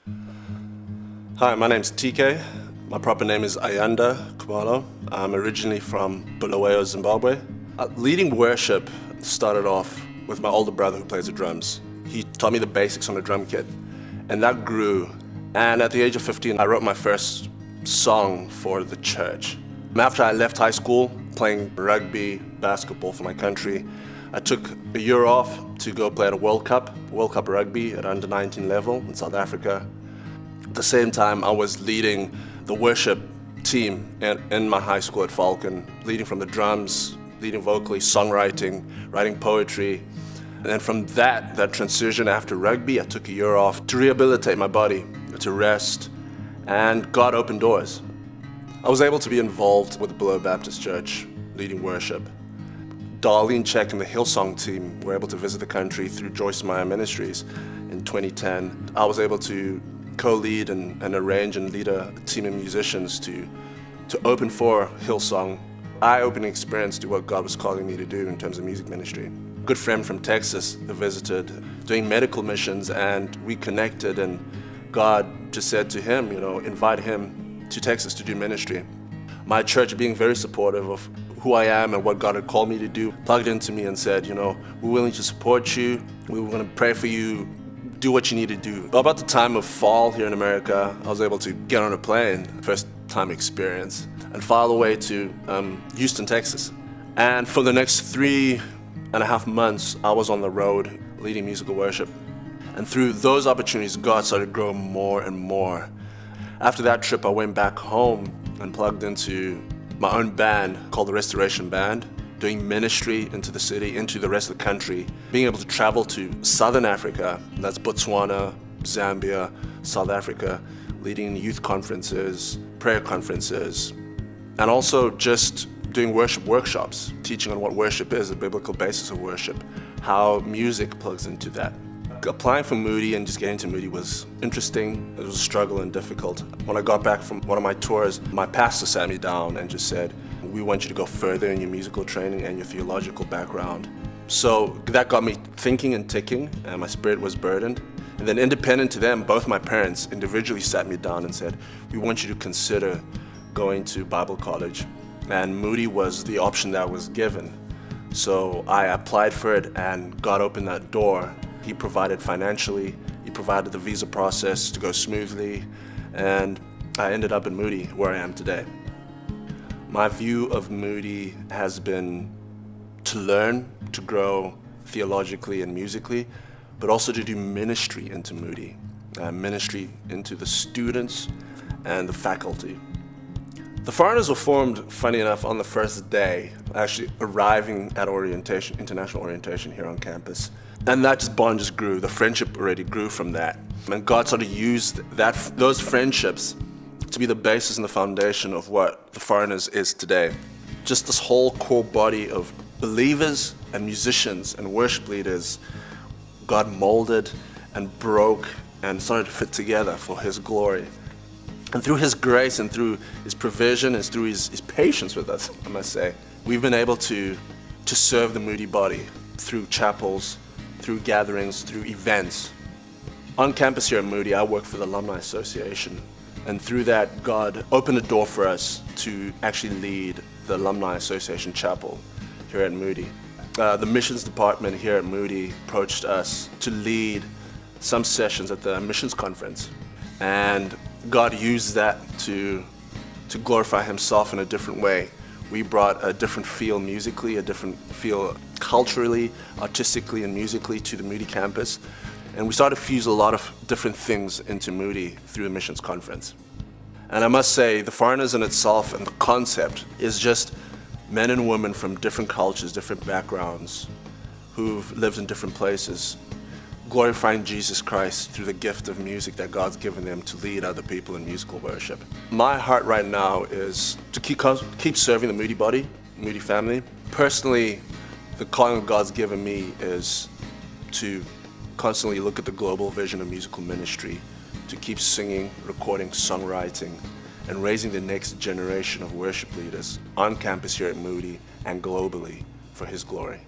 Hi, my name's TK. My proper name is Ayanda Kumalo. I'm originally from Bulawayo, Zimbabwe. Leading worship started off with my older brother who plays the drums. He taught me the basics on the drum kit, and that grew. And at the age of 15, I wrote my first song for the church. After I left high school, playing rugby, basketball for my country, I took a year off to go play at a World Cup rugby at under 19 level in South Africa. At the same time, I was leading the worship team in my high school at Falcon, leading from the drums, leading vocally, songwriting, writing poetry. And then from that transition after rugby, I took a year off to rehabilitate my body, to rest, and God opened doors. I was able to be involved with the Bulawayo Baptist Church, leading worship. Darlene Check and the Hillsong team were able to visit the country through Joyce Meyer Ministries in 2010. I was able to co-lead and arrange and lead a team of musicians to open for Hillsong. Eye-opening experience to what God was calling me to do in terms of music ministry. A good friend from Texas visited, doing medical missions, and we connected, and God just said to him, invite him to Texas to do ministry. My church, being very supportive of who I am and what God had called me to do, plugged into me and said, we're willing to support you, we're going to pray for you, do what you need to do. About the time of fall here in America, I was able to get on a plane, first time experience, and file away to Houston, Texas. And for the next 3.5 months, I was on the road leading musical worship. And through those opportunities, God started growing more and more. After that trip, I went back home and plugged into my own band called the Restoration Band, doing ministry into the city, into the rest of the country, being able to travel to Southern Africa, that's Botswana, Zambia, South Africa, leading youth conferences, prayer conferences, and also just doing worship workshops, teaching on what worship is, the biblical basis of worship, how music plugs into that. Applying for Moody and just getting to Moody was interesting. It was a struggle and difficult. When I got back from one of my tours, my pastor sat me down and just said, we want you to go further in your musical training and your theological background. So that got me thinking and ticking, and my spirit was burdened. And then independent to them, both my parents individually sat me down and said, we want you to consider going to Bible college. And Moody was the option that was given. So I applied for it, and God opened that door. He provided financially, he provided the visa process to go smoothly, and I ended up in Moody, where I am today. My view of Moody has been to learn, to grow theologically and musically, but also to do ministry into Moody, ministry into the students and the faculty. The Foreigners were formed, funny enough, on the first day, actually arriving at orientation, international orientation here on campus. And that bond just grew. The friendship already grew from that. And God sort of used those friendships to be the basis and the foundation of what the Foreigners is today. Just this whole core body of believers and musicians and worship leaders, God molded and broke and started to fit together for His glory. And through His grace and through His provision and through His patience with us, I must say, we've been able to serve the Moody body through chapels, through gatherings, through events. On campus here at Moody, I work for the Alumni Association. And through that, God opened a door for us to actually lead the Alumni Association Chapel here at Moody. The missions department here at Moody approached us to lead some sessions at the missions conference. And God used that to glorify Himself in a different way. We brought a different feel musically, a different feel culturally, artistically, and musically to the Moody campus. And we started to fuse a lot of different things into Moody through the missions conference. And I must say, the Foreigners in itself and the concept is just men and women from different cultures, different backgrounds, who've lived in different places, glorifying Jesus Christ through the gift of music that God's given them to lead other people in musical worship. My heart right now is to keep serving the Moody body, Moody family. Personally, the calling God's given me is to constantly look at the global vision of musical ministry, to keep singing, recording, songwriting, and raising the next generation of worship leaders on campus here at Moody and globally for His glory.